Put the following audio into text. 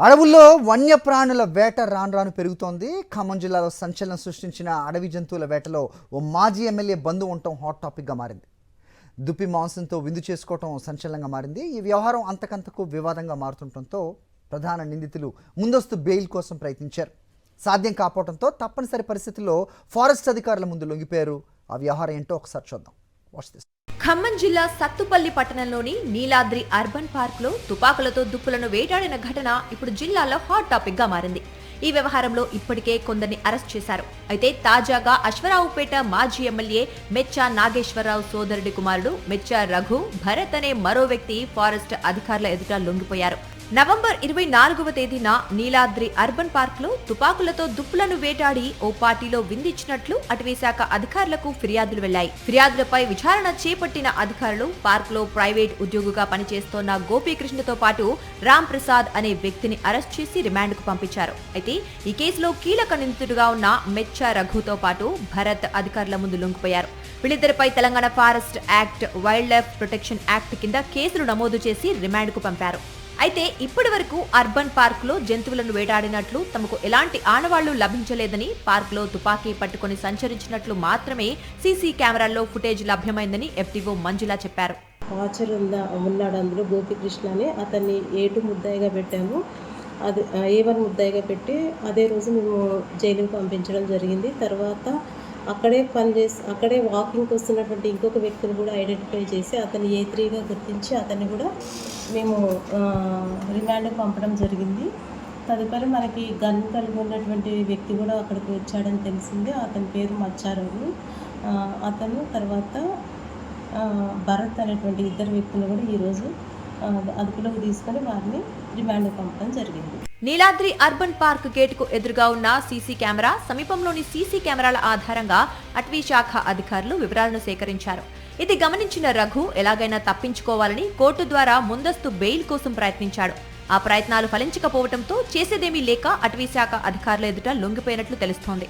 అడవుల్లో వన్యప్రాణుల వేట రాను పెరుగుతోంది. ఖమ్మం జిల్లాలో సంచలనం సృష్టించిన అడవి జంతువుల వేటలో ఓ మాజీ ఎమ్మెల్యే బంధు ఉండటం హాట్ టాపిక్గా మారింది. దుప్పి మాంసంతో విందు చేసుకోవటం సంచలనంగా మారింది. ఈ వ్యవహారం అంతకంతకు వివాదంగా మారుతుండటంతో ప్రధాన నిందితులు ముందస్తు బెయిల్ కోసం ప్రయత్నించారు. సాధ్యం కాకపోవడంతో తప్పనిసరి పరిస్థితుల్లో ఫారెస్ట్ అధికారుల ముందు లొంగిపోయారు. ఆ వ్యవహారం ఏంటో ఒకసారి చూద్దాం. Watch this. ఖమ్మం జిల్లా సత్తుపల్లి పట్టణంలోని నీలాద్రి అర్బన్ పార్క్ లో తుపాకులతో దుప్పులను వేటాడిన ఘటన ఇప్పుడు జిల్లాలో హాట్ టాపిక్ గా మారింది. ఈ వ్యవహారంలో ఇప్పటికే కొందరిని అరెస్ట్ చేశారు. అయితే తాజాగా అశ్వరావుపేట మాజీ ఎమ్మెల్యే మెచ్చా నాగేశ్వరరావు సోదరుడి కుమారుడు మెచ్చా రఘు భరత్ అనే మరో వ్యక్తి ఫారెస్ట్ అధికారుల ఎదుట లొంగిపోయారు. నవంబర్ 24వ తేదీన నీలాద్రి అర్బన్ పార్క్ లో తుపాకులతో దుప్పులను వేటాడి ఓ పార్టీలో విందిచ్చినట్లు అటవీశాఖ అధికారులకు ఫిర్యాదులు వెళ్లాయి. ఫిర్యాదులపై విచారణ చేపట్టిన అధికారులు పార్క్ లో ప్రైవేట్ ఉద్యోగిగా పనిచేస్తోన్న గోపీకృష్ణతో పాటు రామ్ ప్రసాద్ అనే వ్యక్తిని అరెస్ట్ చేసి రిమాండ్ కు పంపించారు. అయితే ఈ కేసులో కీలక నిందితుడిగా ఉన్న మెచ్చా రఘుతో పాటు భరత్ అధికారుల ముందు లొంగిపోయారు. వీళ్ళిద్దరిపై Telangana forest act, wild life protection act కింద కేసులు నమోదు చేసి రిమాండ్ కు పంపారు. అయితే ఇప్పటి వరకు అర్బన్ పార్క్ లో జంతువులను వేటాడినట్లు తమకు ఎలాంటి ఆనవాళ్లు లభించలేదని, పార్క్ లో తుపాకీ పట్టుకుని సంచరించినట్లు మాత్రమే సీసీ కెమెరాల్లో ఫుటేజ్ లభ్యమైందని ఎఫ్టీఓ మంజుల చెప్పారు. ఆచర్ ఉన్నాడు అందులో గోపికృష్ణ అని అతన్ని ఏటు ముద్దాయిగా పెట్టాము. అది A1 ముద్దాయిగా పెట్టి అదే రోజు మేము జైలుకి పంపించడం జరిగింది. తర్వాత అక్కడే వాకింగ్కి వస్తున్నటువంటి ఇంకొక వ్యక్తిని కూడా ఐడెంటిఫై చేసి అతన్ని A3గా గుర్తించి అతన్ని కూడా మేము రిమాండ్కి పంపడం జరిగింది. తదుపరి మనకి గన్ కలిగి ఉన్నటువంటి వ్యక్తి కూడా అక్కడికి వచ్చాడని తెలిసింది. అతని పేరు మచ్చారావు. అతను తర్వాత భరత్ అనేటువంటి ఇద్దరు వ్యక్తులు కూడా ఈరోజు అదుపులోకి తీసుకొని వారిని రిమాండ్కి పంపడం జరిగింది. నీలాద్రి అర్బన్ పార్క్ గేటుకు ఎదురుగా ఉన్న సీసీ కెమెరా, సమీపంలోని సీసీ కెమెరాల ఆధారంగా అటవీ శాఖ అధికారులు వివరాలను సేకరించారు. ఇది గమనించిన రఘు ఎలాగైనా తప్పించుకోవాలని కోర్టు ద్వారా ముందస్తు బెయిల్ కోసం ప్రయత్నించాడు. ఆ ప్రయత్నాలు ఫలించకపోవడంతో చేసేదేమీ లేక అటవీ శాఖ అధికారుల ఎదుట లొంగిపోయినట్లు తెలుస్తోంది.